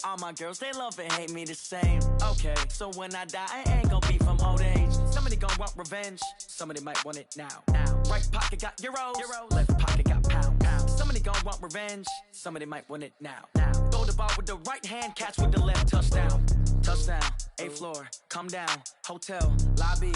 all my girls, they love and hate me the same. Okay, so when I die, I ain't gonna be from old age. Somebody gonna want revenge, somebody might want it now. Right pocket got euros, left pocket got pounds. Somebody gonna want revenge, somebody might want it now. Throw the ball with the right hand, catch with the left, touchdown. Touchdown, 8th floor, come down, hotel, lobby.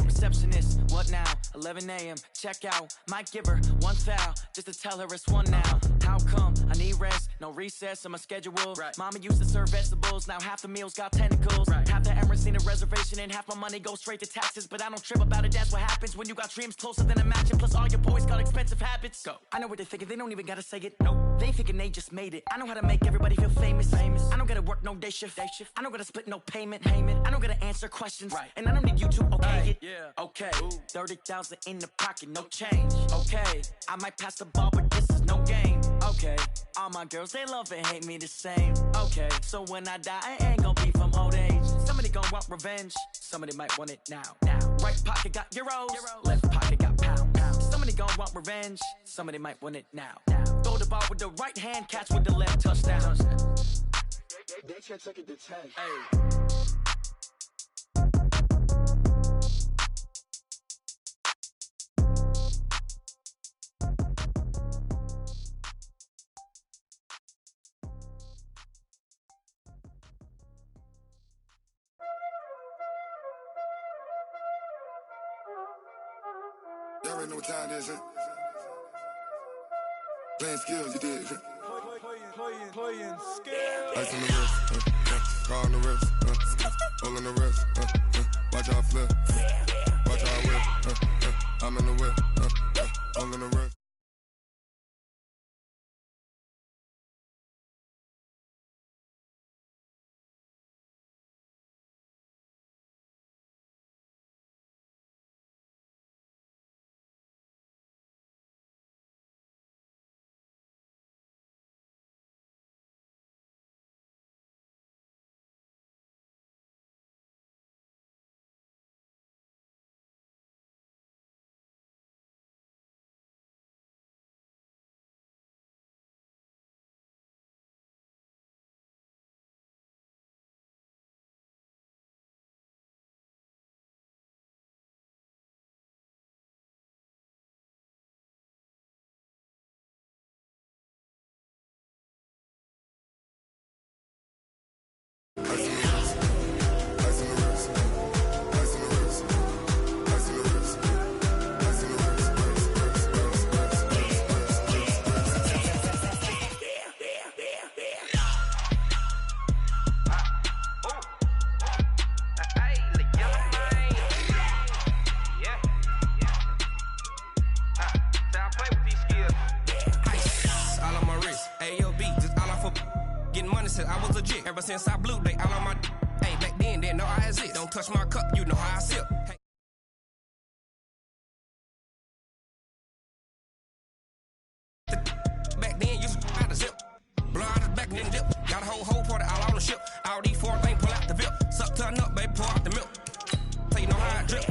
Receptionist, what now? 11 a.m. check out. Might give her one foul just to tell her it's one now. How come? I need rest, no recess on my schedule. Right. Mama used to serve vegetables, now half the meals got tentacles. Right. Half the Emirates need a reservation and half my money goes straight to taxes. But I don't trip about it, that's what happens when you got dreams closer than a match. Plus all your boys got expensive habits. Go. I know what they're thinking, they don't even gotta say it. Nope. They thinking they just made it. I know how to make everybody feel famous. I don't gotta work no day shift. I don't gotta split no payment. I don't gotta answer questions. Right. And I don't need you to okay it. Yeah. Okay, 30,000 in the pocket, no change. Okay, I might pass the ball, but this is no game. Okay, all my girls, they love and hate me the same. Okay, so when I die, I ain't gonna be from old age. Somebody gonna want revenge, somebody might want it now. Right pocket got euros, left pocket got pounds. Somebody gonna want revenge, somebody might want it now. Throw the ball with the right hand, catch with the left, touchdown. They can't take it to 10. Hey. Y'all already know what time it is, huh? Playing skills, you did. Playing skills. Ice on the wrist, car on the wrist, hole in the wrist, watch how I flip, watch how I whip, I'm in the whip, hole in the wrist. I was legit ever since I blew they all on my hey back then didn't know I exist. Don't touch my cup, you know how I sip. Hey. Back then used to out the zip. Blow out the back and then dip. Got a whole party all on the ship. All these four things pull out the VIP. Suck turn up, baby, pour out the milk. So you know how I drip.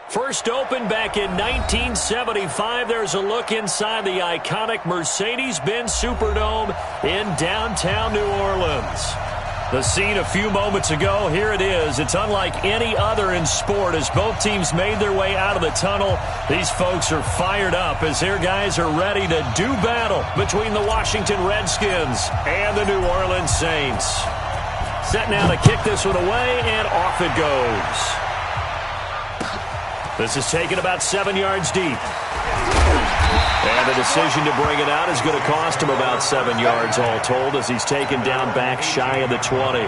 First opened back in 1975, there's a look inside the iconic Mercedes-Benz Superdome in downtown New Orleans. The scene a few moments ago, here it is. It's unlike any other in sport as both teams made their way out of the tunnel. These folks are fired up as their guys are ready to do battle between the Washington Redskins and the New Orleans Saints. Set now to kick this one away, and off it goes. This is taken about 7 yards deep. And the decision to bring it out is going to cost him about 7 yards all told as he's taken down back shy of the 20.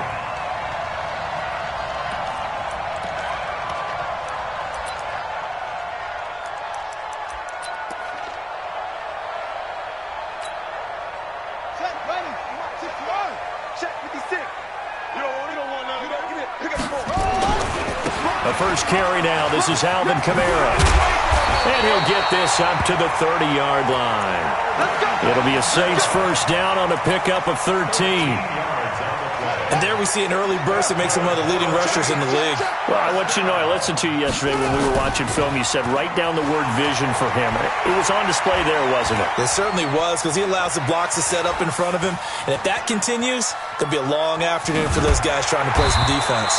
The first carry now. This is Alvin Kamara. And he'll get this up to the 30-yard line. It'll be a Saints first down on a pickup of 13. And there we see an early burst that makes him one of the leading rushers in the league. Well, I want you to know, I listened to you yesterday when we were watching film. You said write down the word vision for him. It was on display there, wasn't it? It certainly was, because he allows the blocks to set up in front of him. And if that continues, it'll be a long afternoon for those guys trying to play some defense.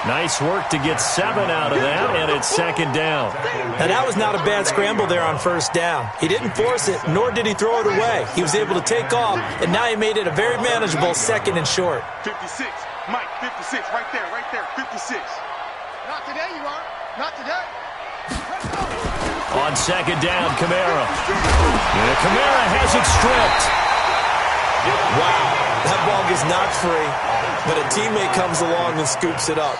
Nice work to get 7 out of that, and it's second down. And that was not a bad scramble there on first down. He didn't force it, nor did he throw it away. He was able to take off, and now he made it a very manageable second and short. 56, Mike, 56, right there, 56. Not today, you are. Not today. On second down, Kamara. And Kamara has it stripped. Wow, that ball gets knocked free, but a teammate comes along and scoops it up.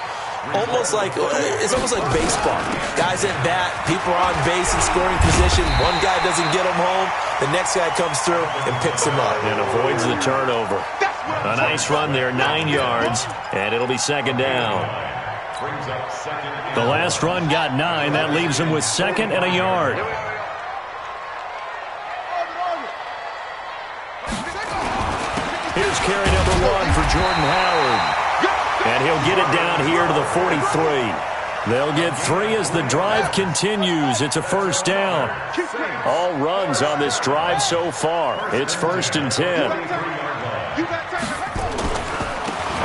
It's almost like baseball. Guys at bat, people are on base in scoring position. One guy doesn't get him home. The next guy comes through and picks him up. And avoids the turnover. A nice run there, 9 yards, and it'll be second down. The last run got 9. That leaves him with second and a yard. Here's carry number 1 for Jordan Howard. And he'll get it down here to the 43. They'll get 3 as the drive continues. It's a first down. All runs on this drive so far. It's 1st and 10.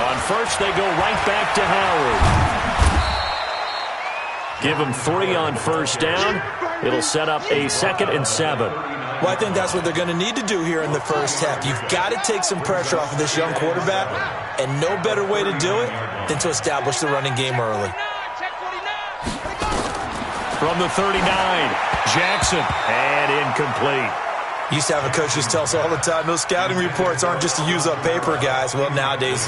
On first, they go right back to Howard. Give him 3 on first down. It'll set up a 2nd and 7. Well, I think that's what they're going to need to do here in the first half. You've got to take some pressure off of this young quarterback, and no better way to do it than to establish the running game early. From the 39, Jackson, and incomplete. Used to have a coach just tell us all the time, those scouting reports aren't just to use up paper, guys. Well, nowadays,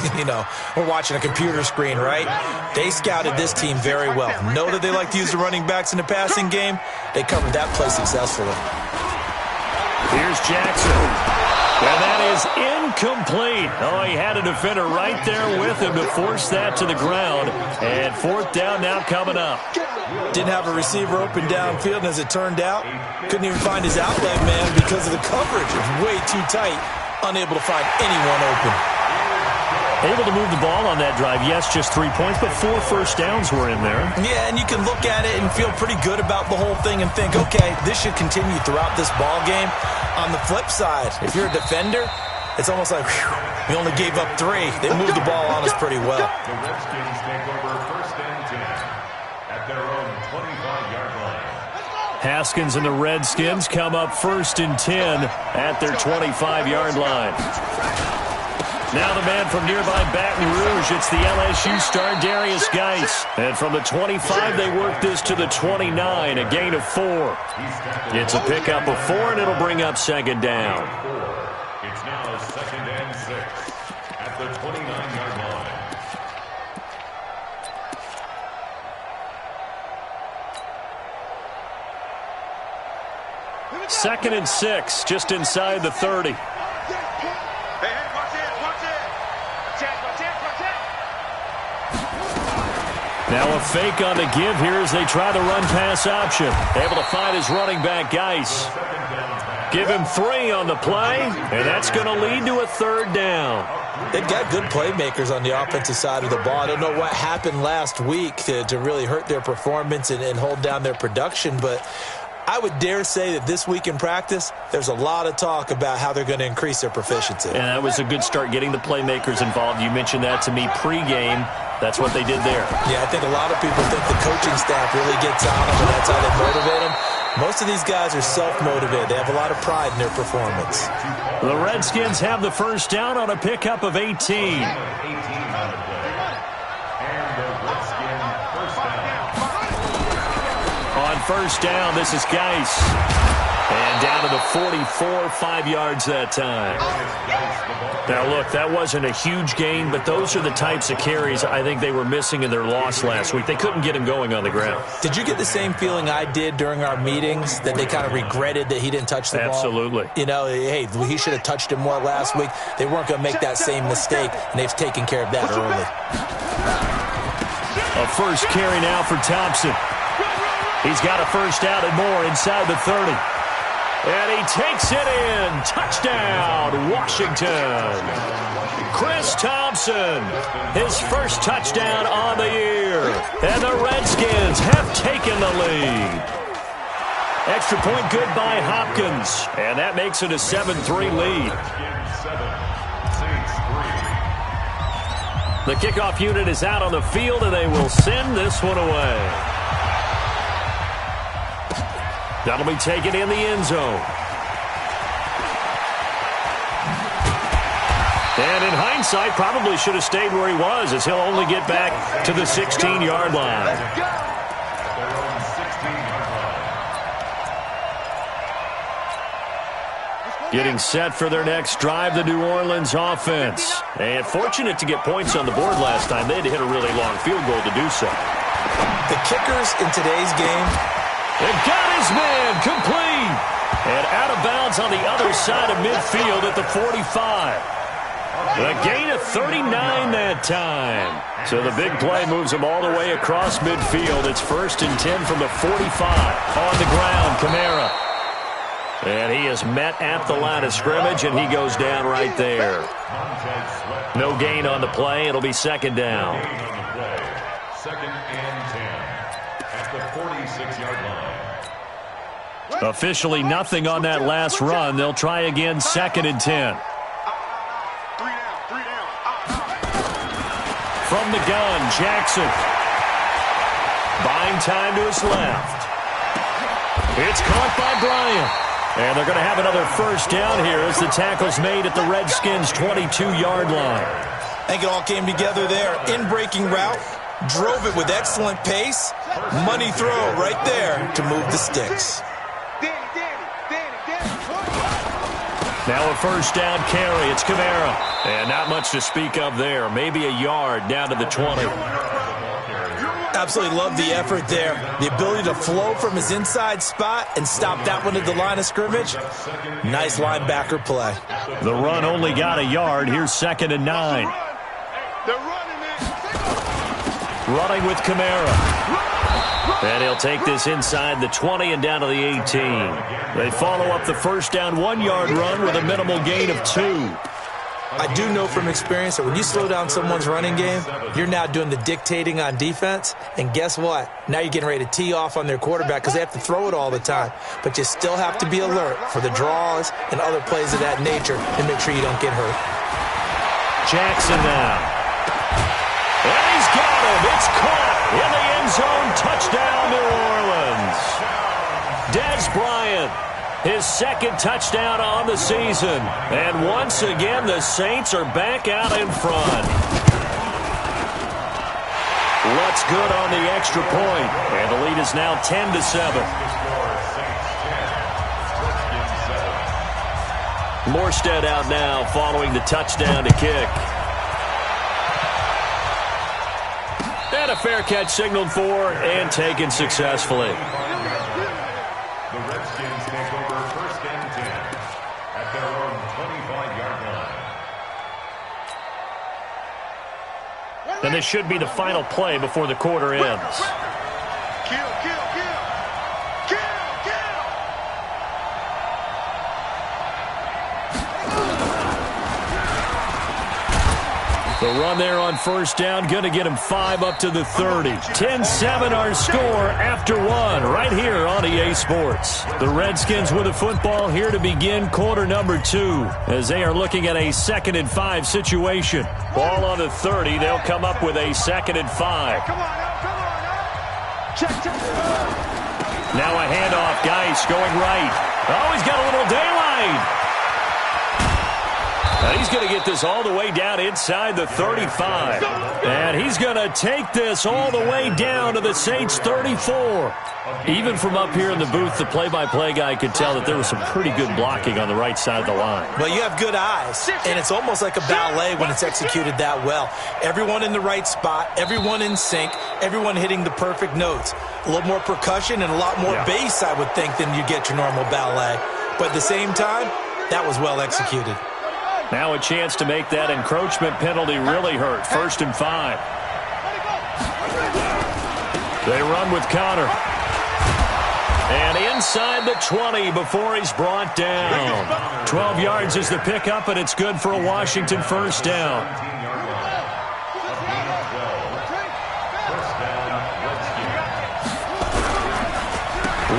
we're watching a computer screen, right? They scouted this team very well. Know that they like to use the running backs in the passing game. They covered that play successfully. Here's Jackson. And that is incomplete. Oh, he had a defender right there with him to force that to the ground. And 4th down now coming up. Didn't have a receiver open downfield, and as it turned out, couldn't even find his outlet man because of the coverage. It was way too tight, unable to find anyone open. Able to move the ball on that drive. Yes, just 3 points, but 4 first downs were in there. Yeah, and you can look at it and feel pretty good about the whole thing and think, okay, this should continue throughout this ball game. On the flip side, if you're a defender, it's almost like, whew, we only gave up 3. They moved the ball on us pretty well. The Redskins take over 1st and 10 at their own 25-yard line. Haskins and the Redskins come up 1st and 10 at their 25-yard line. Now the man from nearby Baton Rouge, it's the LSU star Darius Geis. And from the 25, they work this to the 29, a gain of 4. It's a pickup of 4, and it'll bring up second down. It's now 2nd and 6 at the 29-yard line. 2nd and 6, just inside the 30. Now a fake on the give here as they try the run-pass option. Able to find his running back, Geis. Give him 3 on the play, and that's going to lead to a 3rd down. They've got good playmakers on the offensive side of the ball. I don't know what happened last week to really hurt their performance and hold down their production, but I would dare say that this week in practice, there's a lot of talk about how they're going to increase their proficiency. And that was a good start, getting the playmakers involved. You mentioned that to me pregame. That's what they did there. Yeah, I think a lot of people think the coaching staff really gets on them, and that's how they motivate them. Most of these guys are self-motivated. They have a lot of pride in their performance. The Redskins have the first down on a pickup of 18. On first down, this is Geis. And down to the 44, 5 yards that time. Now, look, that wasn't a huge gain, but those are the types of carries I think they were missing in their loss last week. They couldn't get him going on the ground. Did you get the same feeling I did during our meetings, that they kind of regretted that he didn't touch the ball? Absolutely. You know, hey, he should have touched it more last week. They weren't going to make that same mistake, and they've taken care of that early. A first carry now for Thompson. He's got a first down and more inside the 30. And he takes it in. Touchdown, Washington. Chris Thompson, his first touchdown on the year. And the Redskins have taken the lead. Extra point good by Hopkins. And that makes it a 7-3 lead. The kickoff unit is out on the field, and they will send this one away. That'll be taken in the end zone. And in hindsight, probably should have stayed where he was, as he'll only get back to the 16-yard line. Getting set for their next drive, the New Orleans offense. And fortunate to get points on the board last time. They had to hit a really long field goal to do so. The kickers in today's game, and got his man complete. And out of bounds on the other side of midfield at the 45. A gain of 39 that time. So the big play moves him all the way across midfield. It's 1st and 10 from the 45. On the ground, Kamara. And he is met at the line of scrimmage, and he goes down right there. No gain on the play. It'll be 2nd down. 2nd and 10 at the 46-yard line. Officially nothing on that last run. They'll try again, 2nd and 10. From the gun, Jackson. Buying time to his left. It's caught by Bryant. And they're going to have another first down here as the tackle's made at the Redskins' 22-yard line. I think it all came together there. In-breaking route. Drove it with excellent pace. Money throw right there to move the sticks. Now a first down carry. It's Kamara. And not much to speak of there. Maybe a yard down to the 20. Absolutely love the effort there. The ability to flow from his inside spot and stop that one at the line of scrimmage. Nice linebacker play. The run only got a yard. Here's 2nd and 9. Running with Kamara. And he'll take this inside the 20 and down to the 18. They follow up the first down 1-yard run with a minimal gain of 2. I do know from experience that when you slow down someone's running game, you're now doing the dictating on defense. And guess what? Now you're getting ready to tee off on their quarterback because they have to throw it all the time. But you still have to be alert for the draws and other plays of that nature and make sure you don't get hurt. Jackson now. And he's got him. It's caught in the end zone. Touchdown, New Orleans. Dez Bryant, his 2nd touchdown on the season. And once again, the Saints are back out in front. Looks good on the extra point. And the lead is now 10-7. Morstead out now following the touchdown to kick. And a fair catch signaled for and taken successfully. The Redskins take over 1st and 10 at their own 25-yard line. And this should be the final play before the quarter ends. Kill. The run there on first down, going to get him 5 up to the 30. 10-7 our score after 1 right here on EA Sports. The Redskins with the football here to begin quarter number 2 as they are looking at a 2nd and 5 situation. Ball on the 30. They'll come up with a 2nd and 5. Come on now. Check. Now a handoff. Geis going right. Oh, he's got a little daylight. And he's going to get this all the way down inside the 35. And he's going to take this all the way down to the Saints' 34. Even from up here in the booth, the play-by-play guy could tell that there was some pretty good blocking on the right side of the line. Well, you have good eyes, and it's almost like a ballet when it's executed that well. Everyone in the right spot, everyone in sync, everyone hitting the perfect notes. A little more percussion and a lot more bass, I would think, than you get your normal ballet. But at the same time, that was well executed. Now a chance to make that encroachment penalty really hurt. 1st and 5. They run with Connor. And inside the 20 before he's brought down. 12 yards is the pickup, and it's good for a Washington first down.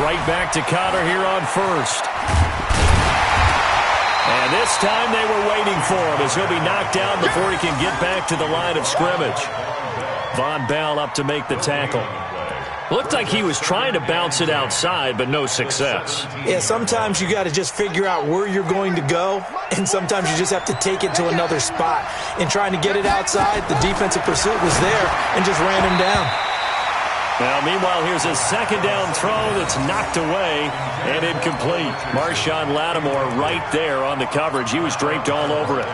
Right back to Connor here on first. And this time they were waiting for him as he'll be knocked down before he can get back to the line of scrimmage. Von Bell up to make the tackle. Looked like he was trying to bounce it outside, but no success. Yeah, sometimes you got to just figure out where you're going to go, and sometimes you just have to take it to another spot. In trying to get it outside, the defensive pursuit was there and just ran him down. Now, meanwhile, here's a 2nd down throw that's knocked away and incomplete. Marshawn Lattimore right there on the coverage. He was draped all over it.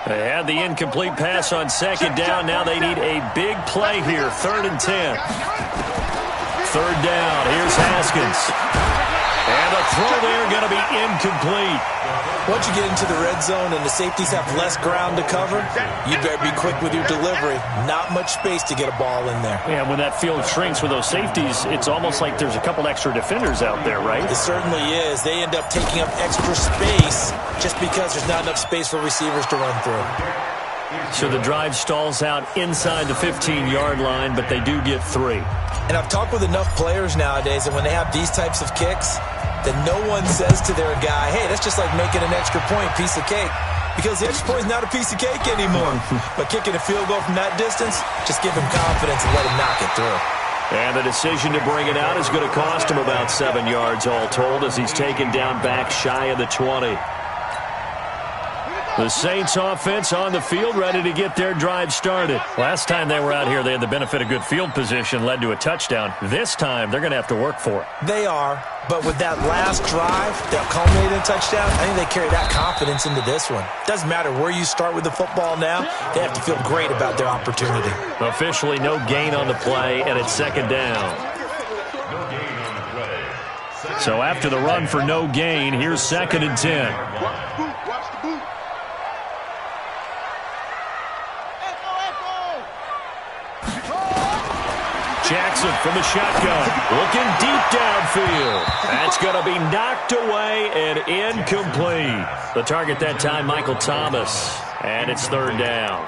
They had the incomplete pass on 2nd down. Now they need a big play here. 3rd and 10. 3rd down. Here's Haskins. And a throw there going to be incomplete. Once you get into the red zone and the safeties have less ground to cover, you better be quick with your delivery. Not much space to get a ball in there. Yeah, when that field shrinks with those safeties, it's almost like there's a couple extra defenders out there, right? It certainly is. They end up taking up extra space just because there's not enough space for receivers to run through. So the drive stalls out inside the 15-yard line, but they do get 3. And I've talked with enough players nowadays that when they have these types of kicks, that no one says to their guy, hey, that's just like making an extra point, piece of cake. Because the extra point is not a piece of cake anymore. But kicking a field goal from that distance, just give him confidence and let him knock it through. And the decision to bring it out is going to cost him about 7 yards all told as he's taken down back shy of the 20. The Saints offense on the field ready to get their drive started. Last time they were out here, they had the benefit of good field position, led to a touchdown. This time, they're going to have to work for it. They are, but with that last drive that culminated in a touchdown, I think they carry that confidence into this one. Doesn't matter where you start with the football now, they have to feel great about their opportunity. Officially no gain on the play, and it's 2nd down. So after the run for no gain, here's 2nd and 10. Jackson from the shotgun, looking deep downfield. That's going to be knocked away and incomplete. The target that time, Michael Thomas, and it's 3rd down.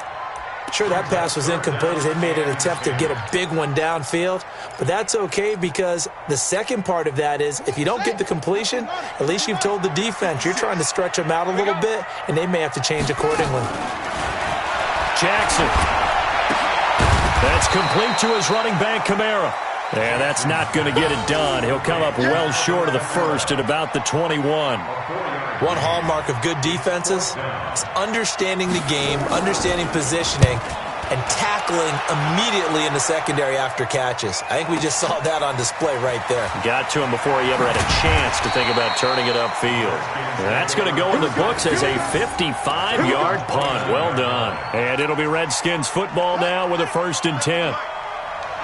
Sure, that pass was incomplete as they made an attempt to get a big one downfield, but that's okay because the second part of that is if you don't get the completion, at least you've told the defense you're trying to stretch them out a little bit, and they may have to change accordingly. Jackson. That's complete to his running back, Kamara. And that's not going to get it done. He'll come up well short of the first at about the 21. One hallmark of good defenses is understanding the game, understanding positioning, and tackling immediately in the secondary after catches. I think we just saw that on display right there. Got to him before he ever had a chance to think about turning it upfield. And that's going to go in the books as a 55-yard punt. Well done. And it'll be Redskins football now with a 1st and 10.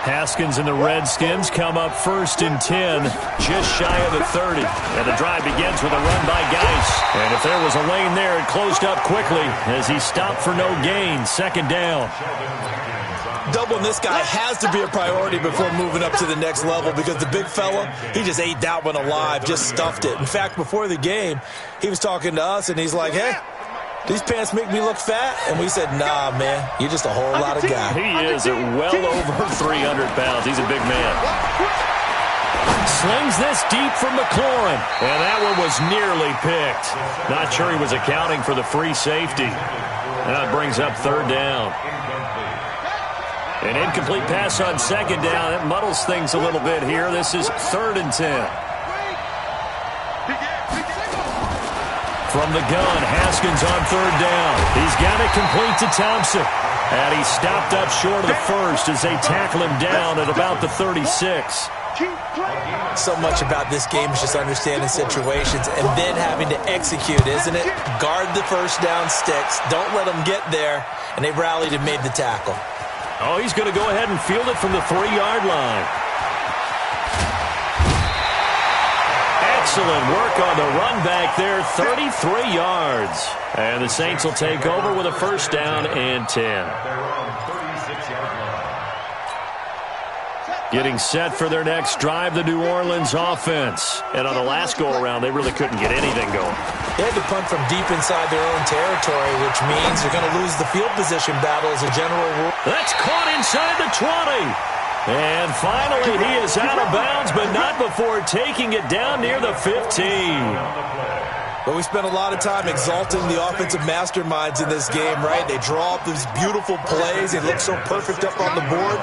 Haskins and the Redskins come up 1st and 10, just shy of the 30. And the drive begins with a run by Geis. And if there was a lane there, it closed up quickly as he stopped for no gain. 2nd down. Doubling this guy has to be a priority before moving up to the next level because the big fella, he just ate that one alive, just stuffed it. In fact, before the game, he was talking to us, and he's like, hey, these pants make me look fat? And we said, nah, man, you're just a whole lot of guy. He is at well over 300 pounds. He's a big man. Slings this deep from McLaurin, and that one was nearly picked. Not sure he was accounting for the free safety. That brings up 3rd down. An incomplete pass on 2nd down. It muddles things a little bit here. This is 3rd and 10. From the gun, Haskins on 3rd down. He's got it complete to Thompson. And he stopped up short of the first as they tackle him down at about the 36. So much about this game is just understanding situations and then having to execute, isn't it? Guard the first down sticks. Don't let them get there. And they rallied and made the tackle. Oh, he's going to go ahead and field it from the 3-yard line. Excellent work on the run back there, 33 yards. And the Saints will take over with a 1st down and 10. Getting set for their next drive, the New Orleans offense. And on the last go-around, they really couldn't get anything going. They had to punt from deep inside their own territory, which means they're going to lose the field position battle as a general rule. That's caught inside the 20. And finally, he is out of bounds, but not before taking it down near the 15. But we spent a lot of time exalting the offensive masterminds in this game, right? They draw up these beautiful plays. They look so perfect up on the board.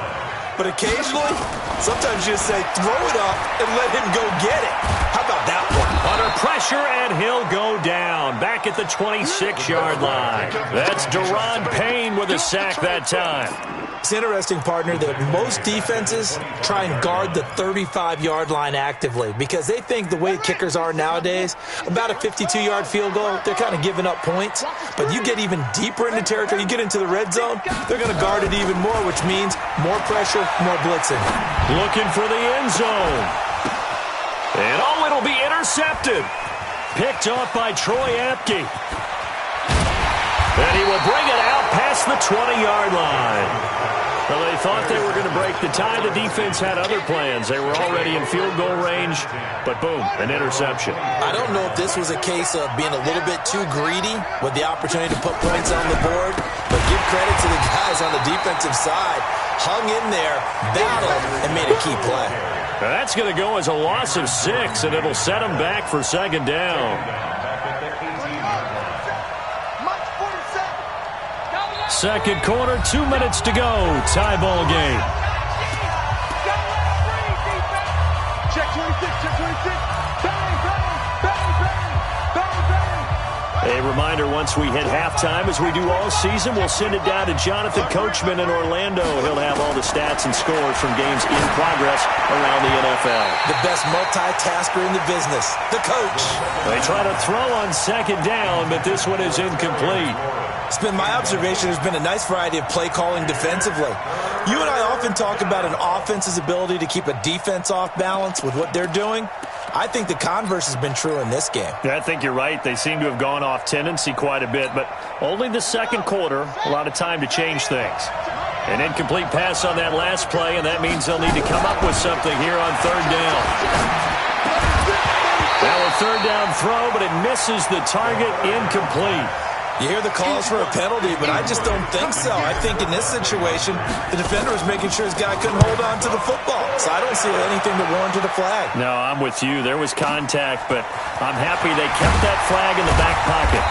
But occasionally, sometimes you just say, throw it up and let him go get it. How about that one? Under pressure, and he'll go down. Back at the 26-yard line. That's Deron Payne with a sack that time. It's interesting, partner, that most defenses try and guard the 35-yard line actively because they think the way kickers are nowadays, about a 52-yard field goal, they're kind of giving up points. But you get even deeper into territory, you get into the red zone, they're going to guard it even more, which means more pressure, more blitzing. Looking for the end zone. And oh, it'll be intercepted. Picked off by Troy Apke. And he will bring it out past the 20-yard line. Well, they thought they were going to break the tie. The defense had other plans. They were already in field goal range, but boom, an interception. I don't know if this was a case of being a little bit too greedy with the opportunity to put points on the board, but give credit to the guys on the defensive side. Hung in there, battled, and made a key play. Now that's going to go as a loss of 6, and it'll set them back for 2nd down. Second quarter, 2 minutes to go. Tie ball game. Check 26, check 26. Bang, bang, bang, bang, bang, bang. A reminder, once we hit halftime, as we do all season, we'll send it down to Jonathan Coachman in Orlando. He'll have all the stats and scores from games in progress around the NFL. The best multitasker in the business, the coach. They try to throw on 2nd down, but this one is incomplete. It's been my observation there's been a nice variety of play calling defensively. You and I often talk about an offense's ability to keep a defense off balance with what they're doing. I think the converse has been true in this game. Yeah, I think you're right. They seem to have gone off tendency quite a bit, but only the second quarter, a lot of time to change things. An incomplete pass on that last play, and that means they'll need to come up with something here on 3rd down. Now a 3rd down throw, but it misses the target, incomplete. You hear the calls for a penalty, but I just don't think so. I think in this situation, the defender was making sure his guy couldn't hold on to the football. So I don't see anything that warranted a flag. No, I'm with you. There was contact, but I'm happy they kept that flag in the back pocket.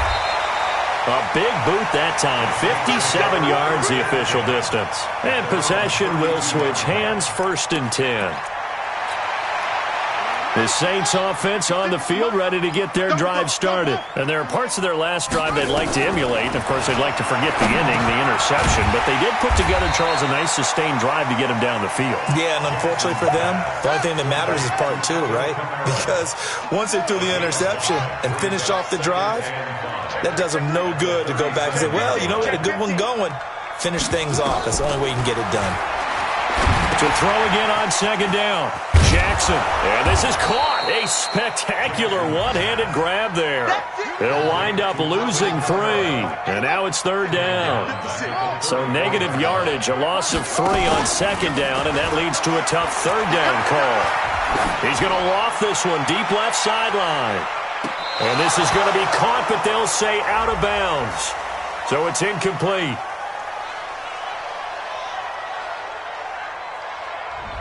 A big boot that time. 57 yards the official distance. And possession will switch hands, 1st and 10. The Saints offense on the field, ready to get their drive started. And there are parts of their last drive they'd like to emulate. Of course, they'd like to forget the ending, the interception. But they did put together, Charles, a nice sustained drive to get him down the field. Yeah, and unfortunately for them, the only thing that matters is part 2, right? Because once they threw the interception and finished off the drive, that does them no good to go back and say, well, you know, we had a good one going. Finish things off. That's the only way you can get it done. To throw again on second down. Jackson. And this is caught. A spectacular one-handed grab there. They'll wind up losing 3. And now it's third down. So negative yardage, a loss of 3 on second down, and that leads to a tough third down call. He's going to loft this one deep left sideline. And this is going to be caught, but they'll say out of bounds. So it's incomplete.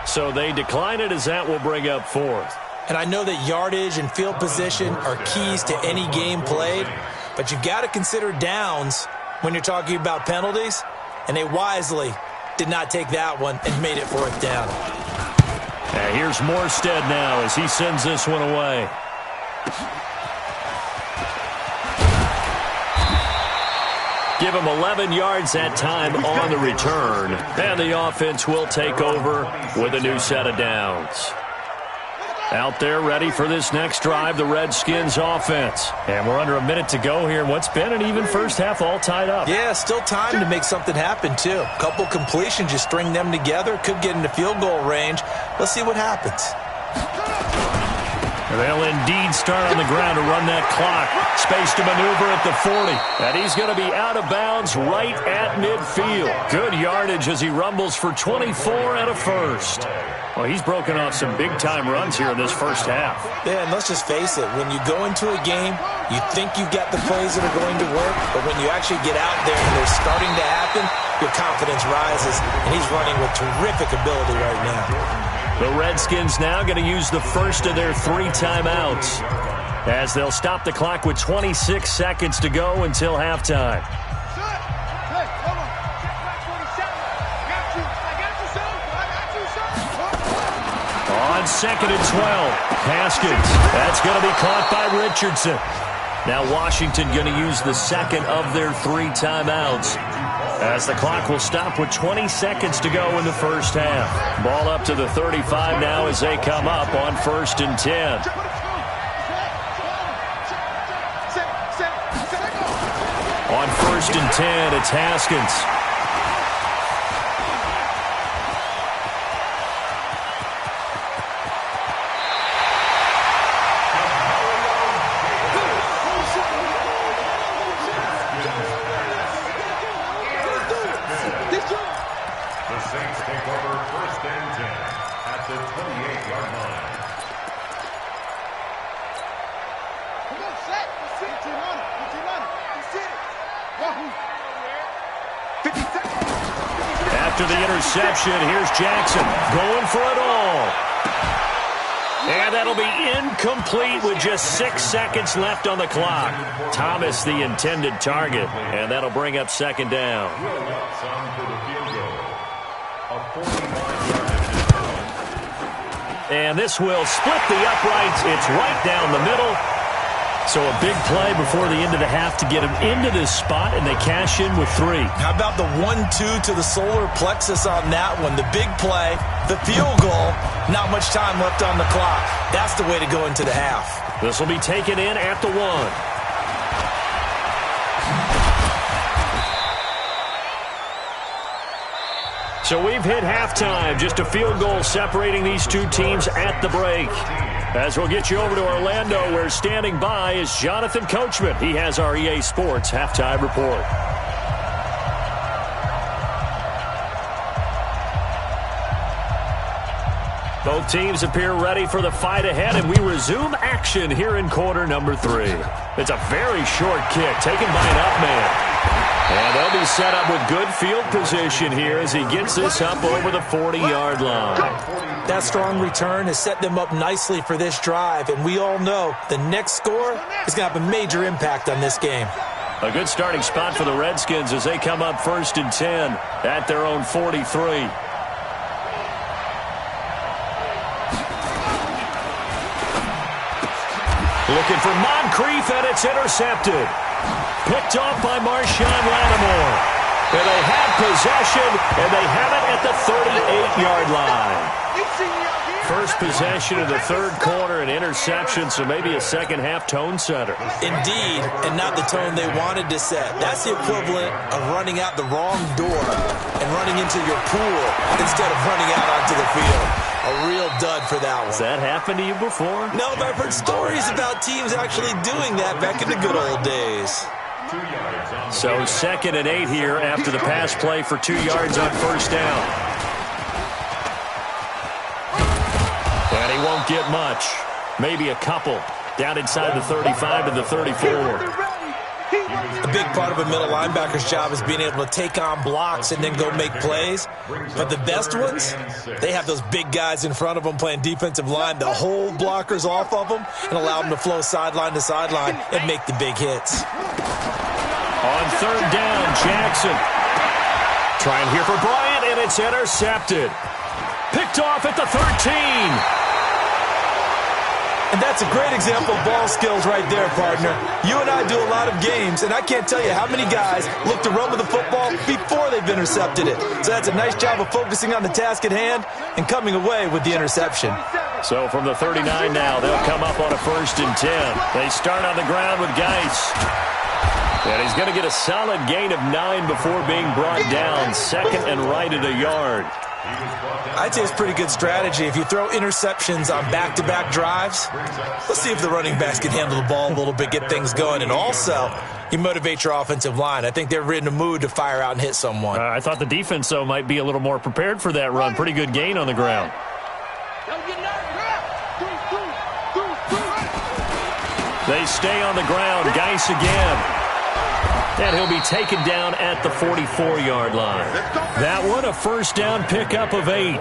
So they decline it as that will bring up fourth. And I know that yardage and field position are keys to any game played, but you've got to consider downs when you're talking about penalties, and they wisely did not take that one and made it fourth down. And here's Morstead now as he sends this one away. Give him 11 yards that time on the return. And the offense will take over with a new set of downs. Out there ready for this next drive, the Redskins offense. And we're under a minute to go here. What's been an even first half all tied up. Yeah, still time to make something happen, too. A couple completions, you string them together, could get into field goal range. Let's see what happens. They'll indeed start on the ground to run that clock. Space to maneuver at the 40. And he's going to be out of bounds right at midfield. Good yardage as he rumbles for 24 and a first. Well, he's broken off some big-time runs here in this first half. Yeah, and let's just face it. When you go into a game, you think you've got the plays that are going to work, but when you actually get out there and they're starting to happen, your confidence rises, and he's running with terrific ability right now. The Redskins now going to use the first of their 3 timeouts as they'll stop the clock with 26 seconds to go until halftime. On second and 12, Haskins. That's going to be caught by Richardson. Now Washington going to use the second of their 3 timeouts as the clock will stop with 20 seconds to go in the first half. Ball up to the 35 now as they come up on 1st and 10. On 1st and 10, it's Haskins. After the interception, here's Jackson going for it all. And that'll be incomplete with just 6 seconds left on the clock. Thomas, the intended target, and that'll bring up second down. And this will split the uprights. It's right down the middle. So a big play before the end of the half to get him into this spot, and they cash in with 3. How about the 1-2 to the solar plexus on that one? The big play, the field goal, not much time left on the clock. That's the way to go into the half. This will be taken in at the 1. So we've hit halftime. Just a field goal separating these 2 teams at the break. As we'll get you over to Orlando, where standing by is Jonathan Coachman. He has our EA Sports halftime report. Both teams appear ready for the fight ahead, and we resume action here in quarter number 3. It's a very short kick taken by an up man. And they'll be set up with good field position here as he gets this up over the 40-yard line. That strong return has set them up nicely for this drive, and we all know the next score is going to have a major impact on this game. A good starting spot for the Redskins as they come up 1st and 10 at their own 43. Looking for Moncrief, and it's intercepted. Picked off by Marshawn Lattimore. And they have possession, and they have it at the 38-yard line. First possession of the third quarter, an interception, so maybe a second-half tone setter. Indeed, and not the tone they wanted to set. That's the equivalent of running out the wrong door and running into your pool instead of running out onto the field. A real dud for that one. Has that happened to you before? No, but I've heard stories about teams actually doing that back in the good old days. So 2nd and 8 here after the pass play for 2 yards on first down. And he won't get much. Maybe a couple. Down inside the 35 to the 34. A big part of a middle linebacker's job is being able to take on blocks and then go make plays. But the best ones, they have those big guys in front of them playing defensive line to hold blockers off of them and allow them to flow sideline to sideline and make the big hits. On third down, Jackson. Trying here for Bryant, and it's intercepted. Picked off at the 13. And that's a great example of ball skills right there, partner. You and I do a lot of games, and I can't tell you how many guys look to run with the football before they've intercepted it. So that's a nice job of focusing on the task at hand and coming away with the interception. So from the 39 now, they'll come up on a 1st and 10. They start on the ground with Geis. And he's going to get a solid gain of 9 before being brought down. 2nd and right at a yard. I'd say it's pretty good strategy. If you throw interceptions on back-to-back drives, let's see if the running backs can handle the ball a little bit, get things going. And also, you motivate your offensive line. I think they're in a mood to fire out and hit someone. I thought the defense, though, might be a little more prepared for that run. Pretty good gain on the ground. They stay on the ground. Geis again. And he'll be taken down at the 44-yard line. That one, a first down pickup of 8.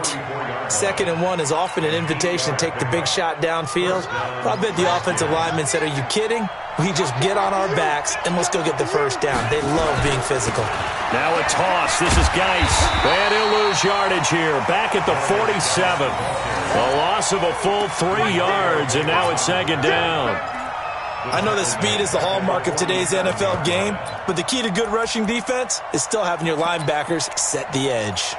2nd and 1 is often an invitation to take the big shot downfield. But I bet the offensive lineman said, are you kidding? We just get on our backs and let's go get the first down. They love being physical. Now a toss. This is Geis. And he'll lose yardage here. Back at the 47. A loss of a full 3 yards, and now it's 2nd down. I know that speed is the hallmark of today's NFL game, but the key to good rushing defense is still having your linebackers set the edge.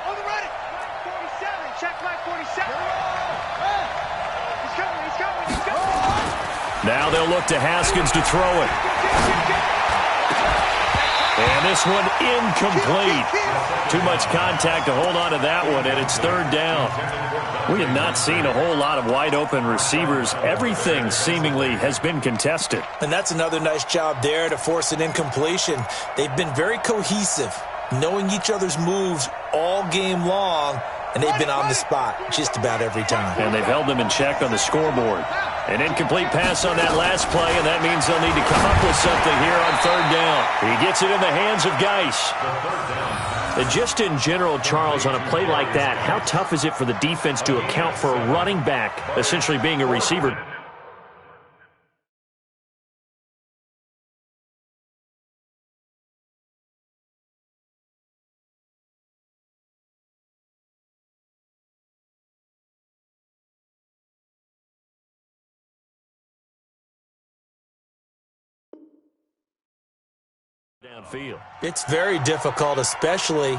On the ready. 47. Check my 47. He's coming. Now they'll look to Haskins to throw it. And this one incomplete. Too much contact to hold on to that one, and it's 3rd down. We have not seen a whole lot of wide-open receivers. Everything seemingly has been contested. And that's another nice job there to force an incompletion. They've been very cohesive, knowing each other's moves all game long, and they've been on the spot just about every time. And they've held them in check on the scoreboard. An incomplete pass on that last play, and that means they'll need to come up with something here on 3rd down. He gets it in the hands of Geis. And just in general, Charles, on a play like that, how tough is it for the defense to account for a running back essentially being a receiver? Downfield. It's very difficult, especially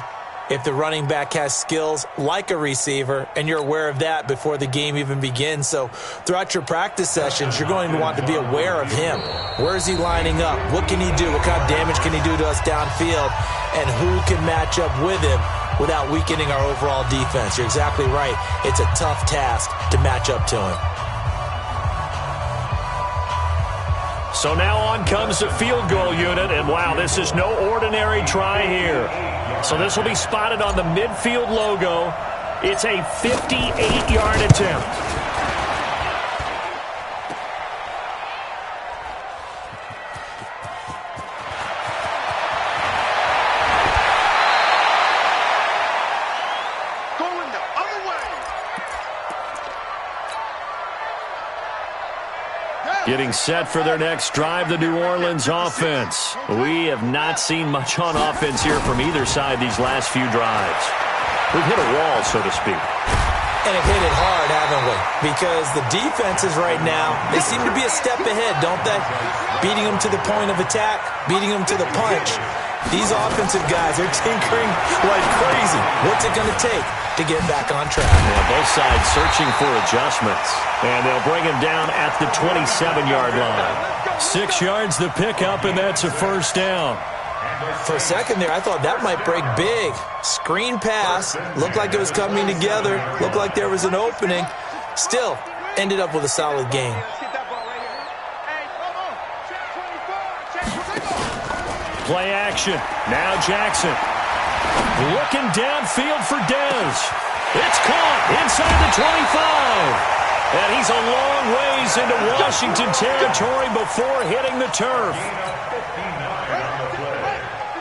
if the running back has skills like a receiver, and you're aware of that before the game even begins. So throughout your practice sessions, you're going to want to be aware of him. Where is he lining up? What can he do? What kind of damage can he do to us downfield? And who can match up with him without weakening our overall defense? You're exactly right. It's a tough task to match up to him. So now on comes the field goal unit, and wow, this is no ordinary try here. So this will be spotted on the midfield logo. It's a 58-yard attempt. Getting set for their next drive, the New Orleans offense. We have not seen much on offense here from either side these last few drives. We've hit a wall, so to speak. and have hit it hard, haven't we? Because the defenses right now, they seem to be a step ahead, don't they? Beating them to the point of attack, beating them to the punch. These offensive guys are tinkering like crazy. What's it going to take to get back on track? Yeah, both sides searching for adjustments. And they'll bring him down at the 27-yard line. 6 yards the pickup, and that's a first down. For a second there, I thought that might break big. Screen pass. Looked like it was coming together. Looked like there was an opening. Still, ended up with a solid gain. Play action. Now Jackson. Looking downfield for Dez. It's caught inside the 25. And he's a long ways into Washington territory before hitting the turf.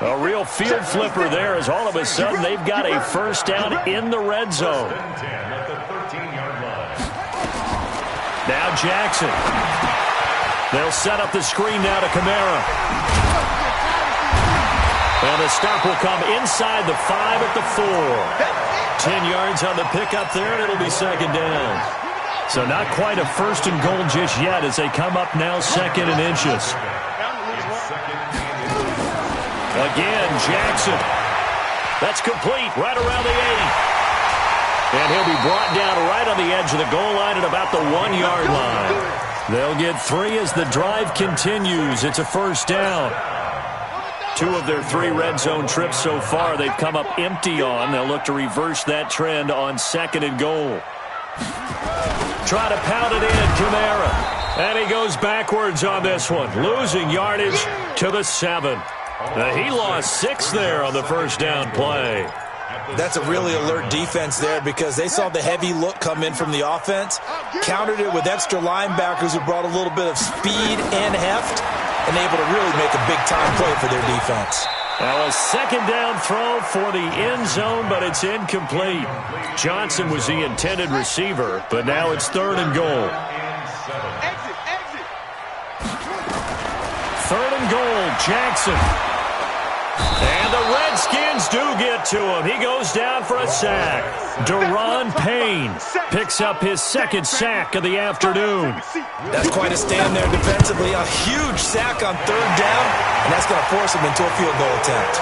A real field flipper there as all of a sudden they've got a first down in the red zone. Now Jackson. They'll set up the screen now to Kamara. And the stop will come inside the 5 at the 4. 10 yards on the pickup there, and it'll be second down. So not quite a first and goal just yet as they come up now second and inches. Again, Jackson. That's complete right around the 8. And he'll be brought down right on the edge of the goal line at about the 1-yard line. They'll get 3 as the drive continues. It's a first down. 2 of their 3 red zone trips so far they've come up empty on. They'll look to reverse that trend on second and goal. Try to pound it in, Kamara. And he goes backwards on this one, losing yardage to the 7. He lost 6 there on the first down play. That's a really alert defense there because they saw the heavy look come in from the offense, countered it with extra linebackers who brought a little bit of speed and heft, and able to really make a big-time play for their defense. Now a second down throw for the end zone, but it's incomplete. Johnson was the intended receiver, but now it's third and goal. Third and goal, Jackson. And the Redskins do get to him. He goes down for a sack. Daron Payne picks up his second sack of the afternoon. That's quite a stand there defensively. A huge sack on third down, and that's going to force him into a field goal attempt.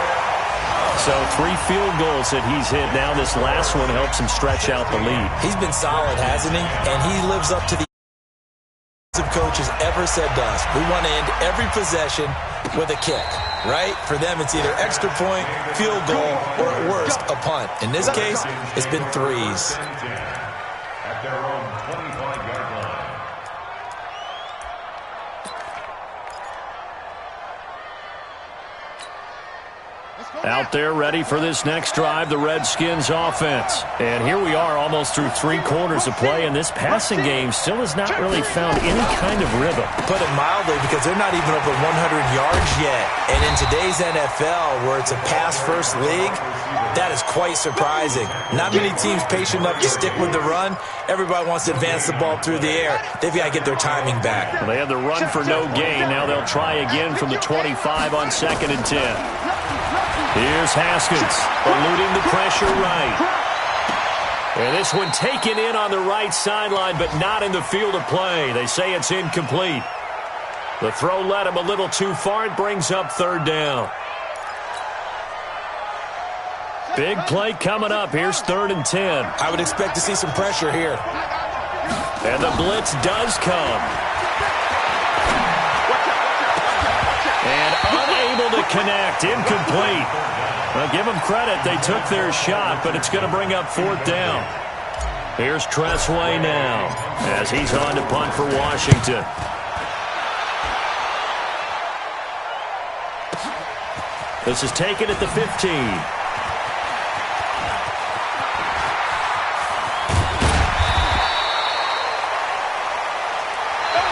So 3 field goals that he's hit now. This last one helps him stretch out the lead. He's been solid, hasn't he? And he lives up to the coaches ever said to us. We want to end every possession with a kick, right? For them, it's either extra point, field goal, or at worst, a punt. In this case, it's been 3s. At their own 25-yard line. Out there ready for this next drive, the Redskins offense. And here we are almost through 3 quarters of play, and this passing game still has not really found any kind of rhythm. Put it mildly, because they're not even over 100 yards yet. And in today's NFL, where it's a pass-first league, that is quite surprising. Not many teams patient enough to stick with the run. Everybody wants to advance the ball through the air. They've got to get their timing back. Well, they had the run for no gain. Now they'll try again from the 25 on second and 10. Here's Haskins, eluding the pressure right. And this one taken in on the right sideline, but not in the field of play. They say it's incomplete. The throw led him a little too far. It brings up third down. Big play coming up. Here's third and 10. I would expect to see some pressure here. And the blitz does come. And unable to connect. Incomplete. Well, give them credit. They took their shot, but it's going to bring up fourth down. Here's Tressway now as he's on to punt for Washington. This is taken at the 15.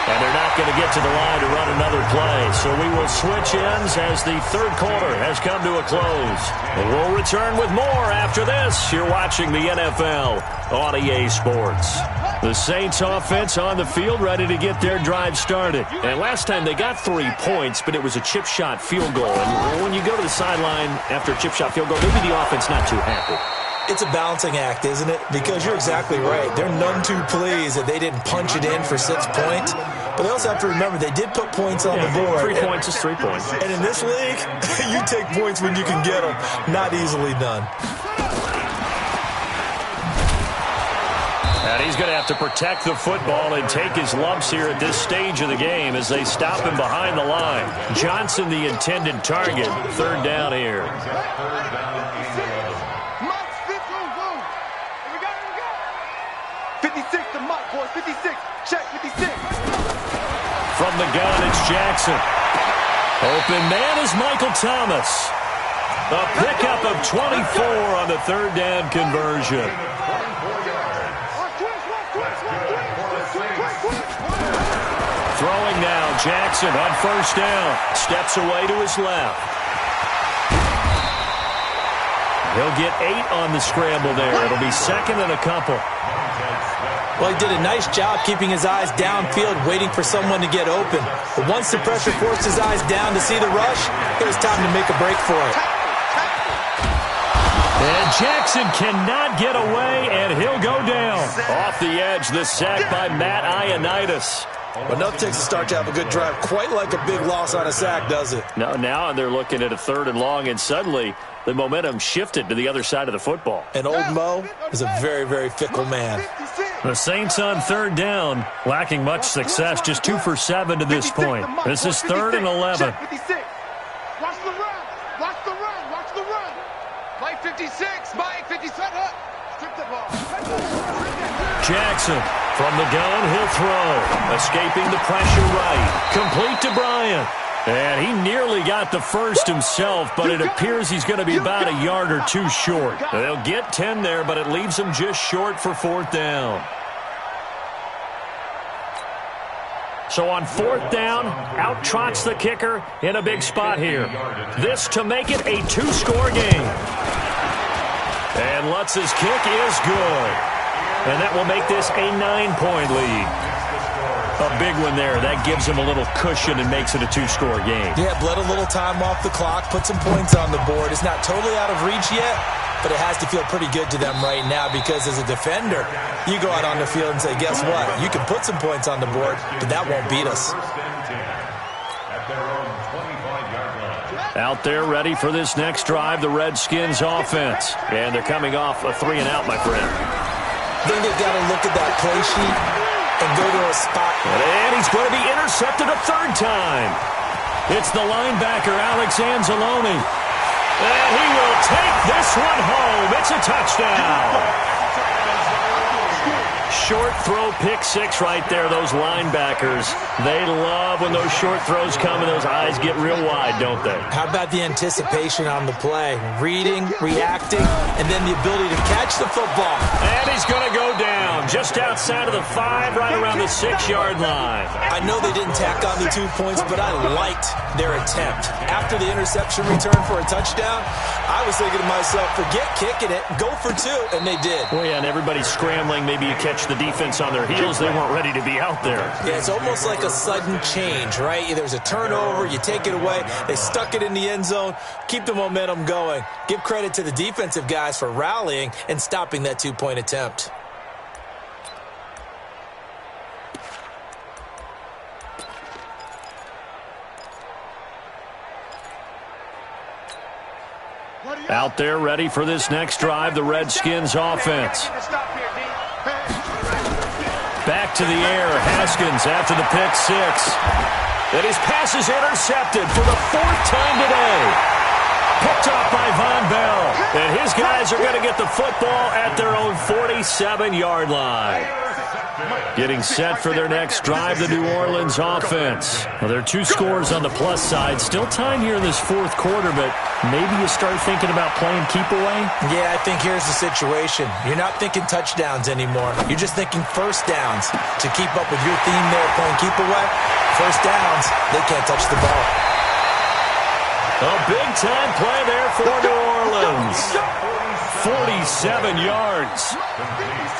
And they're not going to get to the line to run another play. So we will switch ends as the third quarter has come to a close. We'll return with more after this. You're watching the NFL on EA Sports. The Saints offense on the field ready to get their drive started. And last time they got 3 points, but it was a chip shot field goal. And when you go to the sideline after a chip shot field goal, maybe the offense not too happy. It's a balancing act, isn't it? Because you're exactly right. They're none too pleased that they didn't punch it in for 6 points. But they also have to remember they did put points on the board. 3 points is 3 points. And in this league, you take points when you can get them. Not easily done. And he's going to have to protect the football and take his lumps here at this stage of the game as they stop him behind the line. Johnson, the intended target. 3rd down here. 56 to Mike, boys. 56. Check 56. From the gun, it's Jackson. Open man is Michael Thomas. A pickup of 24 on the 3rd down conversion. Throwing now, Jackson on 1st down. Steps away to his left. He'll get 8 on the scramble there. It'll be 2nd and a couple. Well, he did a nice job keeping his eyes downfield, waiting for someone to get open. But once the pressure forced his eyes down to see the rush, it was time to make a break for it. And Jackson cannot get away, and he'll go down. Off the edge, the sack by Matt Ioannidis. But enough takes to start to have a good drive. Quite like a big loss on a sack, does it? No, now they're looking at a 3rd and long, and suddenly the momentum shifted to the other side of the football. And old Mo is a very, very fickle man. The Saints on 3rd down, lacking much success, just 2 for 7 to this point. This is 3rd and 11. Watch the run. Watch the run. Watch the run. Mike 56. Mike 57. Strip the ball. Jackson from the gun, he'll throw. Escaping the pressure right. Complete to Bryant. And he nearly got the first himself, but it appears he's going to be about a yard or 2 short. They'll get 10 there, but it leaves him just short for 4th down. So on 4th down, out trots the kicker in a big spot here. This to make it a 2-score game. And Lutz's kick is good. And that will make this a 9-point lead. A big one there. That gives him a little cushion and makes it a 2-score game. Yeah, bled a little time off the clock, put some points on the board. It's not totally out of reach yet, but it has to feel pretty good to them right now because as a defender, you go out on the field and say, guess what? You can put some points on the board, but that won't beat us. Out there ready for this next drive, the Redskins offense. And they're coming off a 3-and-out, my friend. I think they've got to look at that play sheet and go to a spot. And he's going to be intercepted a 3rd time. It's the linebacker, Alex Anzalone. And he will take this one home. It's a touchdown. Short throw, pick 6 right there. Those linebackers, they love when those short throws come and those eyes get real wide, don't they? How about the anticipation on the play? Reading, reacting, and then the ability to catch the football. And he's going to go down just outside of the 5, right around the 6-yard line. I know they didn't tack on the 2 points, but I liked their attempt. After the interception return for a touchdown, I was thinking to myself, forget kicking it, go for 2, and they did. Well, yeah, and everybody's scrambling. Maybe you catch the defense on their heels. They weren't ready to be out there. Yeah, it's almost like a sudden change, right? There's a turnover, you take it away, they stuck it in the end zone, keep the momentum going. Give credit to the defensive guys for rallying and stopping that 2-point attempt. Out there ready for this next drive, the Redskins offense. Back to the air, Haskins after the pick 6. And his pass is intercepted for the 4th time today. Picked off by Von Bell. And his guys are going to get the football at their own 47-yard line. Getting set for their next drive, the New Orleans offense. Well, there are 2 scores on the plus side. Still time here in this 4th quarter, but maybe you start thinking about playing keep away? Yeah, I think here's the situation. You're not thinking touchdowns anymore. You're just thinking first downs. To keep up with your theme there, playing keep away, first downs, they can't touch the ball. A big-time play there for New Orleans. 47 yards.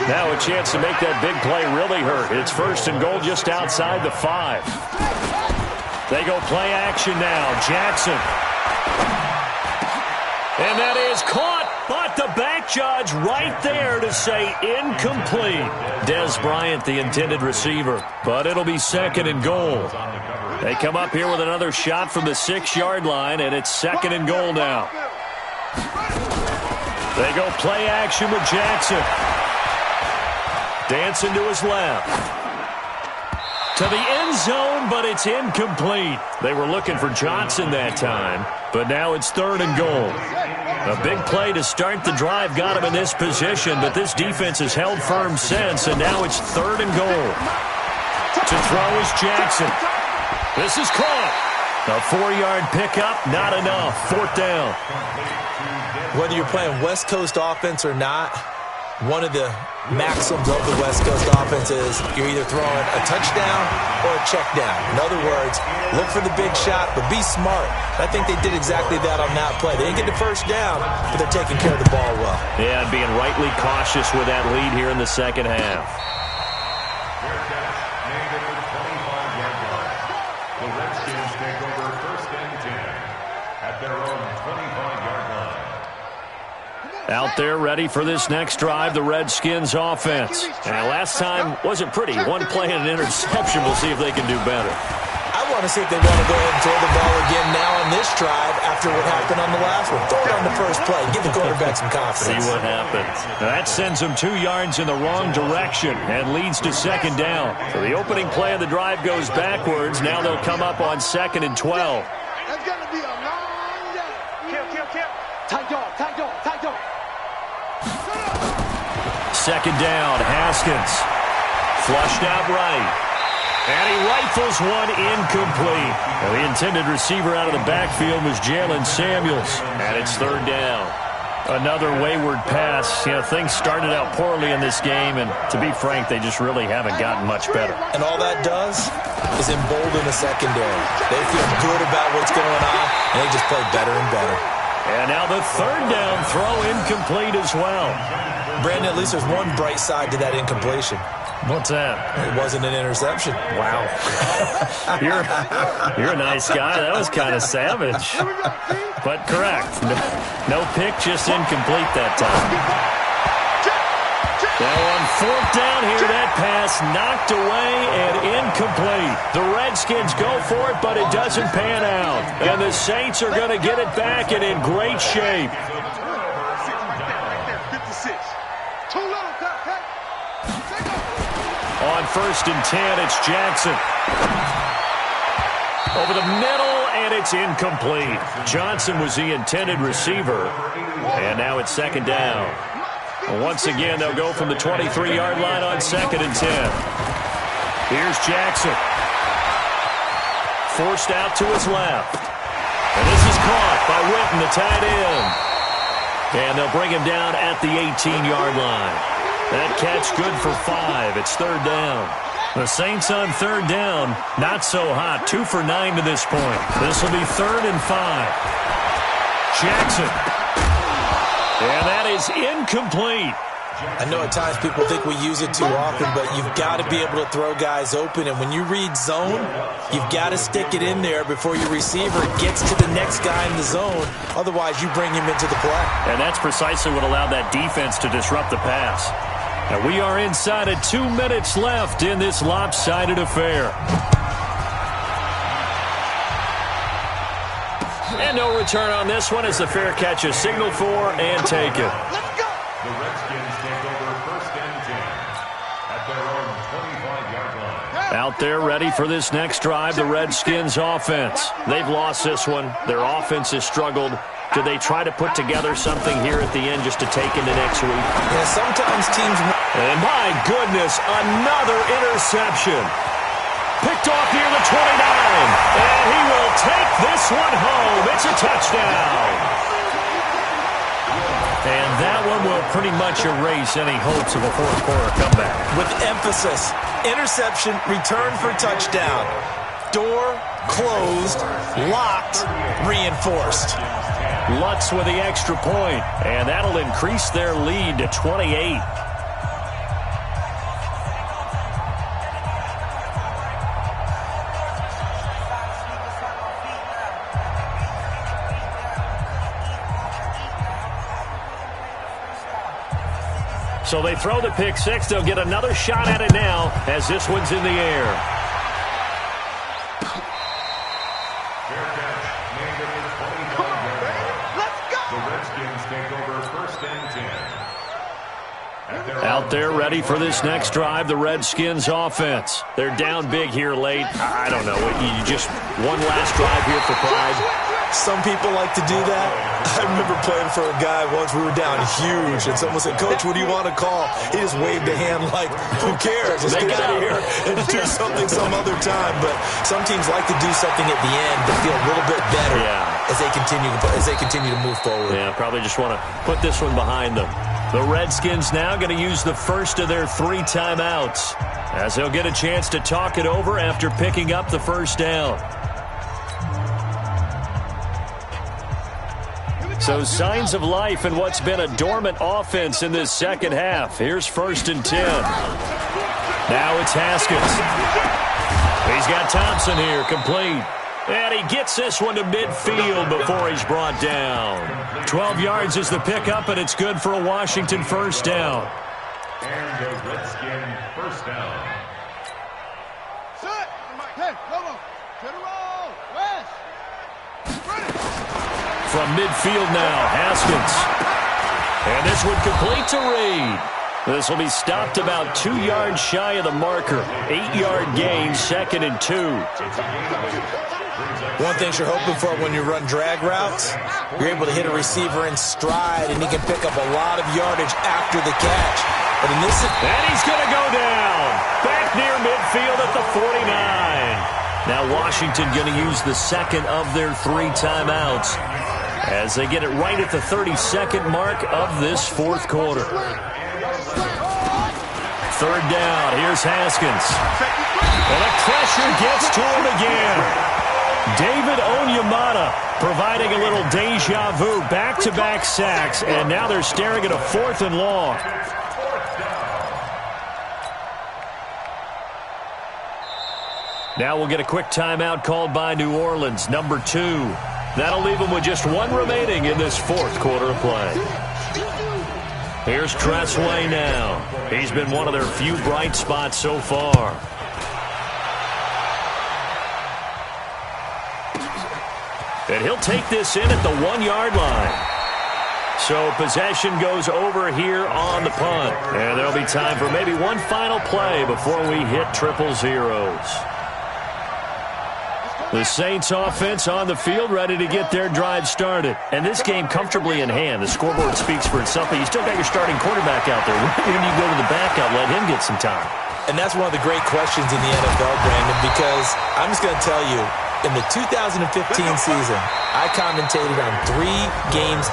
Now a chance to make that big play really hurt. It's 1st and goal just outside the 5. They go play action now. Jackson. And And that is caught, but the back judge right there to say incomplete. Des Bryant, the intended receiver, but it'll be 2nd and goal. They come up here with another shot from the 6-yard line, and it's 2nd and goal now. They go play action with Jackson. Dancing to his left. To the end zone, but it's incomplete. They were looking for Johnson that time, but now it's 3rd and goal. A big play to start the drive got him in this position, but this defense has held firm since, and now it's 3rd and goal. To throw is Jackson. This is caught. A 4-yard pickup, not enough. 4th down. Whether you're playing West Coast offense or not, one of the maxims of the West Coast offense is you're either throwing a touchdown or a check down. In other words, look for the big shot, but be smart. I think they did exactly that on that play. They didn't get the first down, but they're taking care of the ball well. Yeah, being rightly cautious with that lead here in the second half. The Redskins take over 1st and 10 at their own 25-yard line. Out there ready for this next drive, the Redskins offense. And last time wasn't pretty. One play and an interception. We'll see if they can do better. I want to see if they want to go ahead and throw the ball again now on this drive after what happened on the last one. Throw it on the first play. Give the quarterback some confidence. See what happens. That sends them 2 yards in the wrong direction and leads to 2nd down. So the opening play of the drive goes backwards. Now they'll come up on 2nd and 12. That's going to be a long day. Kill. Tight dog. 2nd down, Haskins. Flushed out right. And he rifles one incomplete. And the intended receiver out of the backfield was Jalen Samuels. And it's 3rd down. Another wayward pass. You know, things started out poorly in this game, and to be frank, they just really haven't gotten much better. And all that does is embolden the secondary. They feel good about what's going on, and they just play better and better. And now the 3rd down throw incomplete as well. Brandon, at least there's one bright side to that incompletion. What's that? It wasn't an interception. Wow. You're a nice guy. That was kind of savage. But correct. No pick, just incomplete that time. Now on 4th down here, that pass knocked away and incomplete. The Redskins go for it, but it doesn't pan out. And the Saints are going to get it back and in great shape. On 1st and 10, it's Jackson. Over the middle, and it's incomplete. Johnson was the intended receiver. And now it's 2nd down. Once again, they'll go from the 23-yard line on 2nd and 10. Here's Jackson. Forced out to his left. And this is caught by Witten, the tight end. And they'll bring him down at the 18-yard line. That catch good for 5. It's 3rd down. The Saints on 3rd down, not so hot. 2 for 9 to this point. This will be 3rd and 5. Jackson. And that is incomplete. I know at times people think we use it too often, but you've got to be able to throw guys open. And when you read zone, you've got to stick it in there before your receiver gets to the next guy in the zone. Otherwise, you bring him into the play. And that's precisely what allowed that defense to disrupt the pass. And we are inside of 2 minutes left in this lopsided affair. And no return on this one as the fair catch is signaled for and taken. The Redskins take over 1st and 10 at their own 25-yard line. Out there ready for this next drive, the Redskins offense. They've lost this one. Their offense has struggled. Do they try to put together something here at the end just to take into next week? Yeah, sometimes teams... And my goodness, another interception. Picked off near the 29. And he will take this one home. It's a touchdown. And that one will pretty much erase any hopes of a fourth-quarter comeback. With emphasis, interception, return for touchdown. Door closed, locked, reinforced. Lutz with the extra point, and that'll increase their lead to 28. So they throw the pick six. They'll get another shot at it now as this one's in the air. Fair catch. Named at the 25-yard line. Let's go! The Redskins take over first and 10. Out there ready for this next drive, the Redskins offense. They're down big here late. I don't know. You just one last drive here for pride. Some people like to do that. I remember playing for a guy once. We were down huge, and someone said, "Coach, what do you want to call?" He just waved a hand like, "Who cares? Let's get out of here and do something some other time." But some teams like to do something at the end to feel a little bit better as they continue to move forward. Yeah, probably just want to put this one behind them. The Redskins now going to use the first of their 3 timeouts as they'll get a chance to talk it over after picking up the first down. So signs of life in what's been a dormant offense in this second half. Here's first and 10. Now it's Haskins. He's got Thompson here, complete. And he gets this one to midfield before he's brought down. 12 yards is the pickup, and it's good for a Washington first down. And a Redskin first down. Set! Hey, come on! Get a roll! West! From midfield now, Haskins. And this one complete to Reed. This will be stopped about 2 yards shy of the marker. 8-yard gain, 2nd and 2. One thing you're hoping for when you run drag routes, you're able to hit a receiver in stride, and he can pick up a lot of yardage after the catch. But in this, and he's going to go down. Back near midfield at the 49. Now Washington going to use the second of their 3 timeouts as they get it right at the 32nd mark of this fourth quarter. 3rd down. Here's Haskins. And the pressure gets to him again. David Onyemata providing a little deja vu, back-to-back sacks, and now they're staring at a 4th and long. Now we'll get a quick timeout called by New Orleans, number 2. That'll leave them with just 1 remaining in this fourth quarter of play. Here's Tressway now. He's been one of their few bright spots so far. And he'll take this in at the 1-yard line. So possession goes over here on the punt. And there'll be time for maybe one final play before we hit 000. The Saints offense on the field, ready to get their drive started. And this game comfortably in hand. The scoreboard speaks for itself, but you still got your starting quarterback out there. When you go to the backup, let him get some time. And that's one of the great questions in the NFL, Brandon, because I'm just going to tell you, in the 2015 season, I commentated on 3 games